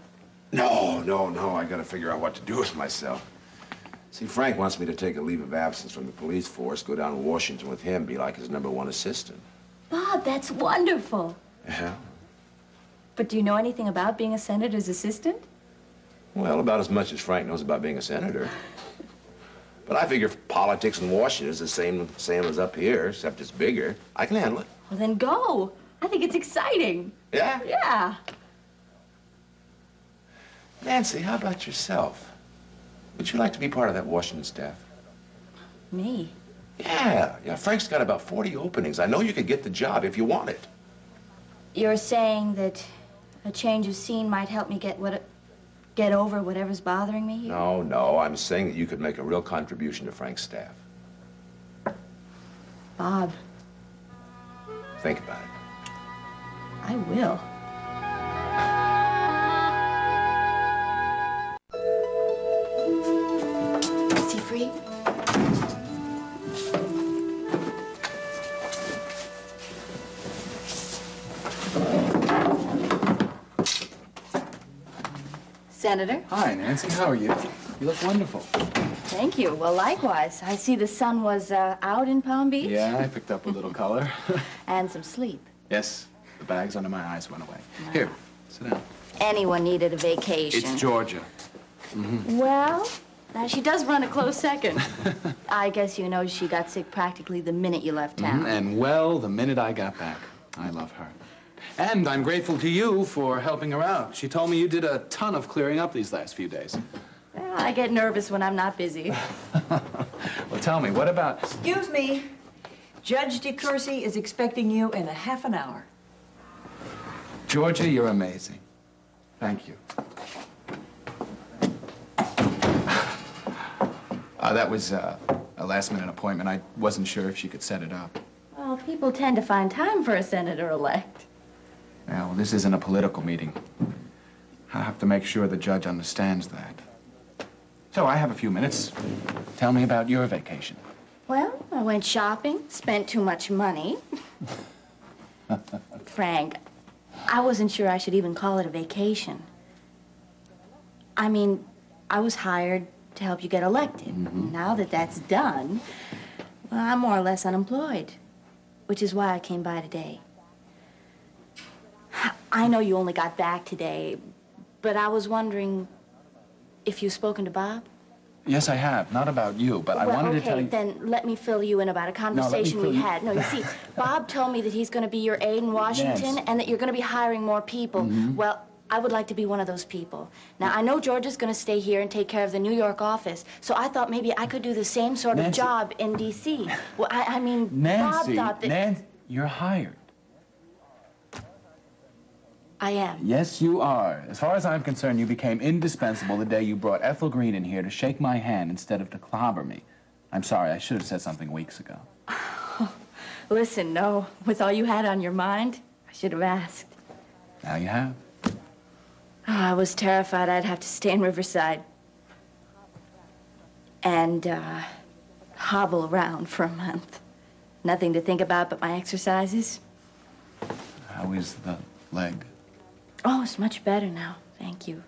No. I gotta figure out what to do with myself. See, Frank wants me to take a leave of absence from the police force, go down to Washington with him, be like his #1 assistant. Bob, that's wonderful. Yeah? But do you know anything about being a senator's assistant? Well, about as much as Frank knows about being a senator. But I figure politics in Washington is the same as up here, except it's bigger. I can handle it. Well, then go. I think it's exciting. Yeah? Yeah. Nancy, how about yourself? Would you like to be part of that Washington staff? Me? Yeah. Frank's got about 40 openings. I know you could get the job if you want it. You're saying that a change of scene might help me get over whatever's bothering me here? No. I'm saying that you could make a real contribution to Frank's staff. Bob. Think about it. I will. Is he free? Senator? Hi, Nancy. How are you? You look wonderful. Thank you. Well, likewise. I see the sun was out in Palm Beach. Yeah, I picked up a little color. And some sleep. Yes, the bags under my eyes went away. Here, sit down. Anyone needed a vacation. It's Georgia. Well, now she does run a close second. I guess you know she got sick practically the minute you left town. And well, the minute I got back. I love her. And I'm grateful to you for helping her out. She told me you did a ton of clearing up these last few days. Well, I get nervous when I'm not busy. Well, tell me, what about... Excuse me. Judge DeCourcy is expecting you in a half an hour. Georgia, you're amazing. Thank you. That was a last-minute appointment. I wasn't sure if she could set it up. Well, people tend to find time for a senator-elect. Yeah, well, this isn't a political meeting. I have to make sure the judge understands that. So I have a few minutes. Tell me about your vacation. Well, I went shopping, spent too much money. Frank, I wasn't sure I should even call it a vacation. I mean, I was hired to help you get elected. Now that that's done, well, I'm more or less unemployed, which is why I came by today. I know you only got back today, but I was wondering if you've spoken to Bob? Yes, I have. Not about you, but I wanted to tell you... Then let me fill you in about a conversation we had. No, you see, Bob told me that he's going to be your aide in Washington and that you're going to be hiring more people. Well, I would like to be one of those people. Now, I know Georgia's going to stay here and take care of the New York office, so I thought maybe I could do the same sort of job in D.C. Well, I mean, Nancy, Bob thought that... Nancy, you're hired. I am. Yes, you are. As far as I'm concerned, you became indispensable the day you brought Ethel Green in here to shake my hand instead of to clobber me. I'm sorry, I should have said something weeks ago. Listen, no. With all you had on your mind, I should have asked. Now you have. Oh, I was terrified I'd have to stay in Riverside and hobble around for a month. Nothing to think about but my exercises. How is the leg? Oh, it's much better now, thank you.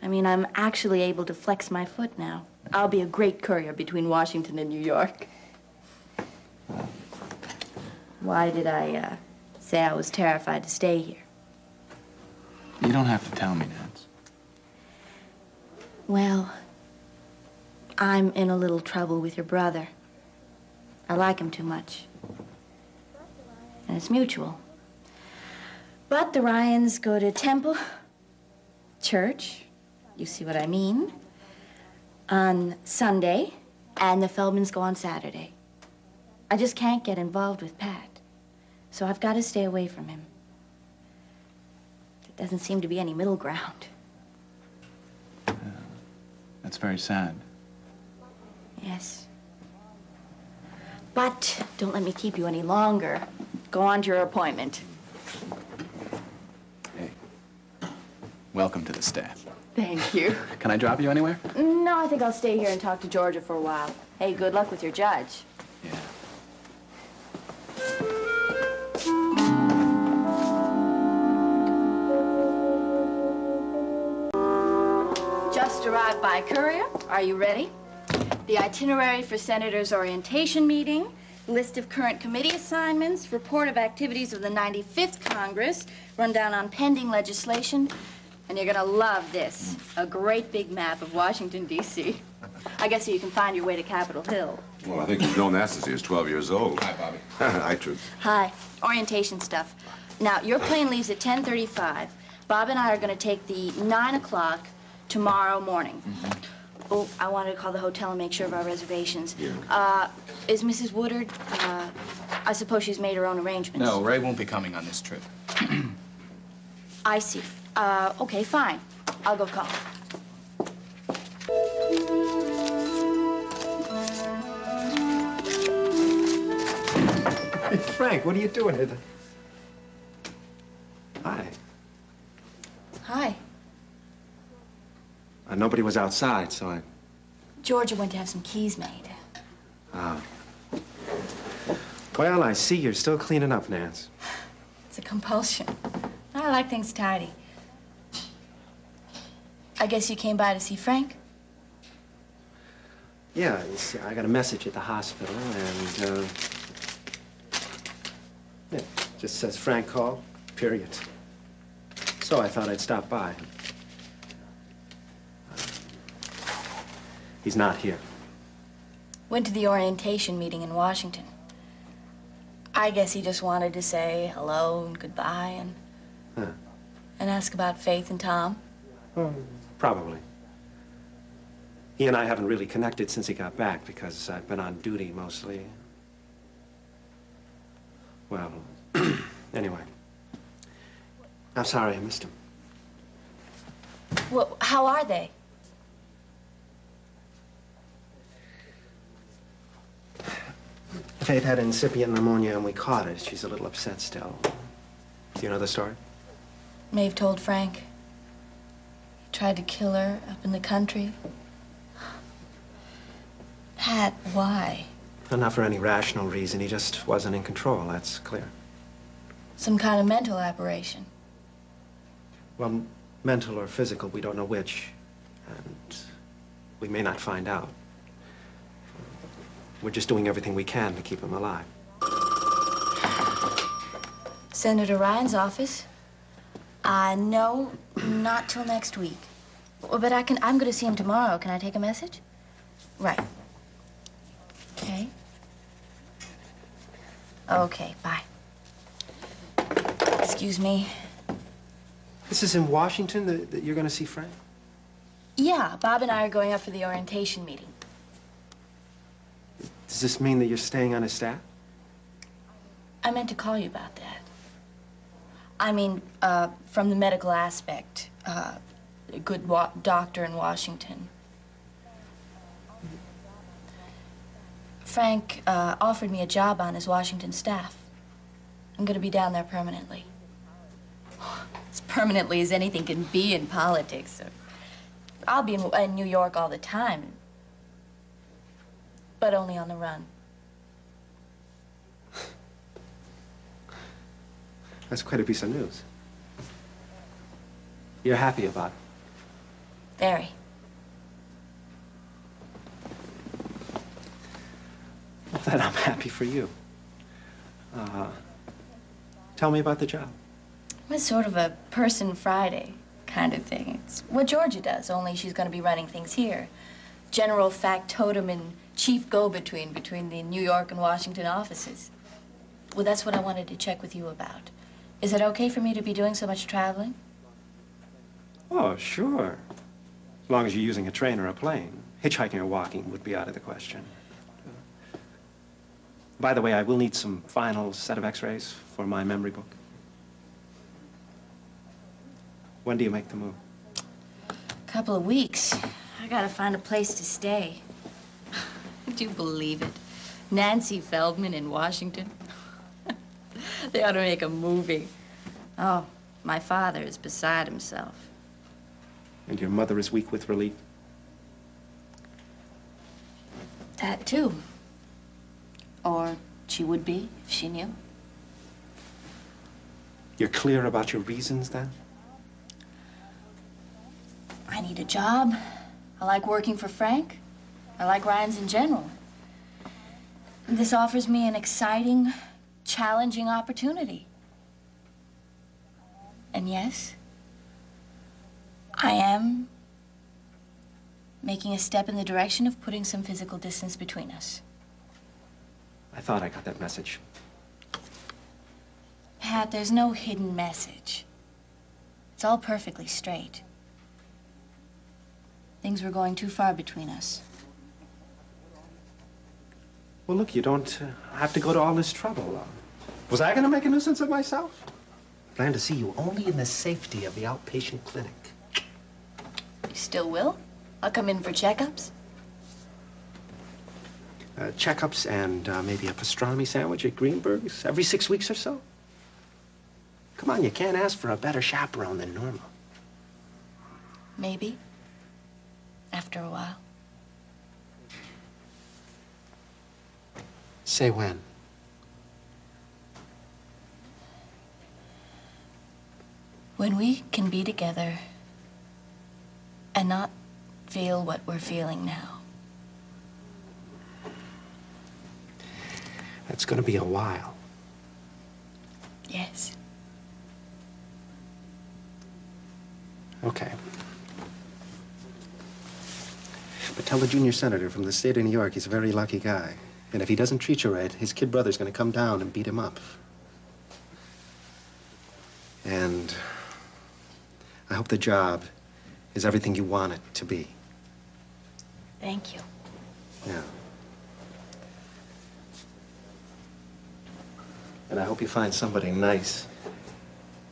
I mean, I'm actually able to flex my foot now. I'll be a great courier between Washington and New York. Why did I say I was terrified to stay here? You don't have to tell me, Nance. Well, I'm in a little trouble with your brother. I like him too much. And it's mutual. But the Ryans go to temple, church, you see what I mean, on Sunday, and the Feldmans go on Saturday. I just can't get involved with Pat, so I've got to stay away from him. There doesn't seem to be any middle ground. That's very sad. Yes. But don't let me keep you any longer. Go on to your appointment. Welcome to the staff. Thank you. Can I drop you anywhere? No, I think I'll stay here and talk to Georgia for a while. Hey, good luck with your judge. Yeah. Just arrived by courier. Are you ready? The itinerary for Senator's orientation meeting, list of current committee assignments, report of activities of the 95th Congress, rundown on pending legislation, and you're gonna love this, a great big map of Washington, D.C. I guess so you can find your way to Capitol Hill. Well, I think you've known that since he was 12 years old. Hi, Bobby. Hi, Truth. Hi. Orientation stuff. Now, your plane leaves at 10:35. Bob and I are gonna take the 9 o'clock tomorrow morning. Oh, I wanted to call the hotel and make sure of our reservations. Yeah. Is Mrs. Woodard, I suppose she's made her own arrangements. No, Ray won't be coming on this trip. I see. Okay, fine. I'll go call. Hey, Frank, what are you doing here? Hi. Hi. Nobody was outside, so I... Georgia went to have some keys made. Oh. Well, I see you're still cleaning up, Nance. It's a compulsion. I like things tidy. I guess you came by to see Frank? Yeah, you see, I got a message at the hospital, and, yeah, it just says Frank called, period. So I thought I'd stop by. He's not here. Went to the orientation meeting in Washington. I guess he just wanted to say hello and goodbye and ask about Faith and Tom. Probably. He and I haven't really connected since he got back because I've been on duty mostly. Well, anyway. I'm sorry I missed him. Well, how are they? Faith had incipient pneumonia and we caught it. She's a little upset still. Do you know the story? Maeve told Frank. He tried to kill her up in the country. Pat, why? Well, not for any rational reason. He just wasn't in control, that's clear. Some kind of mental aberration. Well, mental or physical, we don't know which. And we may not find out. We're just doing everything we can to keep him alive. Senator Ryan's office? No, not till next week. But I'm going to see him tomorrow. Can I take a message? Right. Okay. Okay, bye. Excuse me. This is in Washington that you're going to see Frank? Yeah, Bob and I are going up for the orientation meeting. Does this mean that you're staying on his staff? I meant to call you about that. I mean, from the medical aspect. A good doctor in Washington. Frank offered me a job on his Washington staff. I'm going to be down there permanently. As permanently as anything can be in politics. I'll be in New York all the time. But only on the run. That's quite a piece of news. You're happy about it? Very. Well, then I'm happy for you. Tell me about the job. It's sort of a Person Friday kind of thing. It's what Georgia does, only she's going to be running things here. General factotum and chief go-between between the New York and Washington offices. Well, that's what I wanted to check with you about. Is it okay for me to be doing so much traveling? Oh, sure. As long as you're using a train or a plane. Hitchhiking or walking would be out of the question. By the way, I will need some final set of x-rays for my memory book. When do you make the move? A couple of weeks. I gotta find a place to stay. Do you believe it? Nancy Feldman in Washington. They ought to make a movie. Oh, my father is beside himself. And your mother is weak with relief? That too. Or she would be if she knew. You're clear about your reasons, then? I need a job. I like working for Frank. I like Ryan's in general. This offers me an exciting, challenging opportunity. And yes, I am making a step in the direction of putting some physical distance between us. I thought I got that message. Pat, there's no hidden message. It's all perfectly straight. Things were going too far between us. Well, look, you don't have to go to all this trouble. Was I going to make a nuisance of myself? I plan to see you only in the safety of the outpatient clinic. You still will? I'll come in for checkups. Checkups and maybe a pastrami sandwich at Greenberg's every 6 weeks or so. Come on, you can't ask for a better chaperone than Norma. Maybe. After a while. Say when. When we can be together and not feel what we're feeling now. That's going to be a while. Yes. Okay. But tell the junior senator from the state of New York he's a very lucky guy. And if he doesn't treat you right, his kid brother's going to come down and beat him up. And I hope the job is everything you want it to be. Thank you. Yeah. And I hope you find somebody nice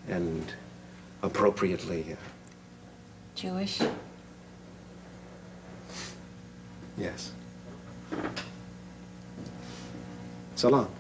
and appropriately... Jewish? Yes. So long.